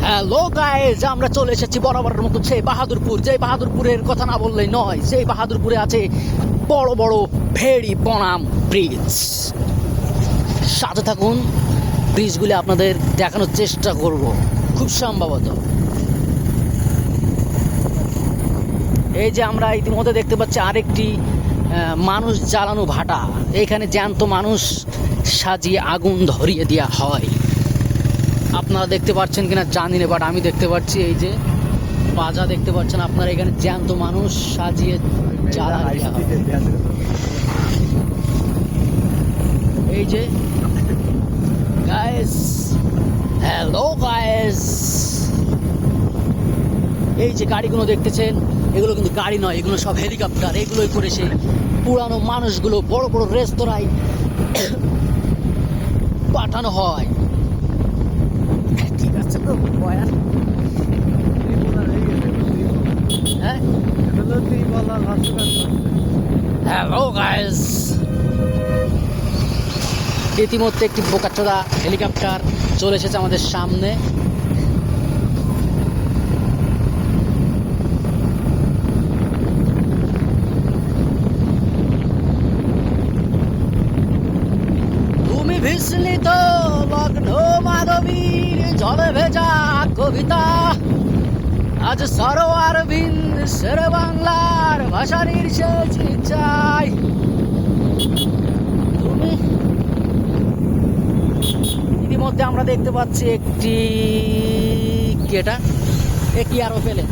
Hello guys, আমরা চলে এসেছি বরাবরের মতো সেই বাহাদুরপুর। যে বাহাদুরপুরের কথা না বললেই নয়, সেই বাহাদুরপুরে আছে বড় বড় ভেরি বনাম ব্রিজ। সাথে থাকুন, ব্রিজগুলি আপনাদের দেখানোর চেষ্টা করব খুব সম্ভবত। এই যে আমরা ইতিমধ্যে দেখতে পাচ্ছি আরেকটি মানুষ জ্বালানো ভাটা। এখানে জ্যান্ত মানুষ সাজিয়ে আগুন ধরিয়ে দেওয়া হয়। আপনারা দেখতে পাচ্ছেন কিনা জানি না, বাট আমি দেখতে পাচ্ছি। এই যে বাজা দেখতে পাচ্ছেন আপনারা, এখানে জ্যান্ত মানুষ সাজিয়ে জ্বালা দেওয়া হয়। এই যে গাইস, হ্যালো গাইস, এই যে গাড়িগুলো দেখতেছেন, এগুলো কিন্তু গাড়ি নয়, এগুলো সব হেলিকপ্টার। এগুলোই করে সেই পুরানো মানুষগুলো বড় বড় রেস্তোরাঁয় পাঠানো হয়। ঠিক আছে তো বয়ান, হ্যাঁ। হ্যালো গাইস, ইতিমধ্যে একটি বোকাচোদা হেলিকপ্টার চলে এসেছে আমাদের সামনে। তুমি বিস্মিত লগ্ন মাধবীর জলে ভেজা কবিতা, আজ সরোয়ার বিন শের বাংলার ভাষানির শেষ চাই। তুমি ইতিমধ্যে আমরা দেখতে পাচ্ছি একটি কেটা একটি আরো পেলে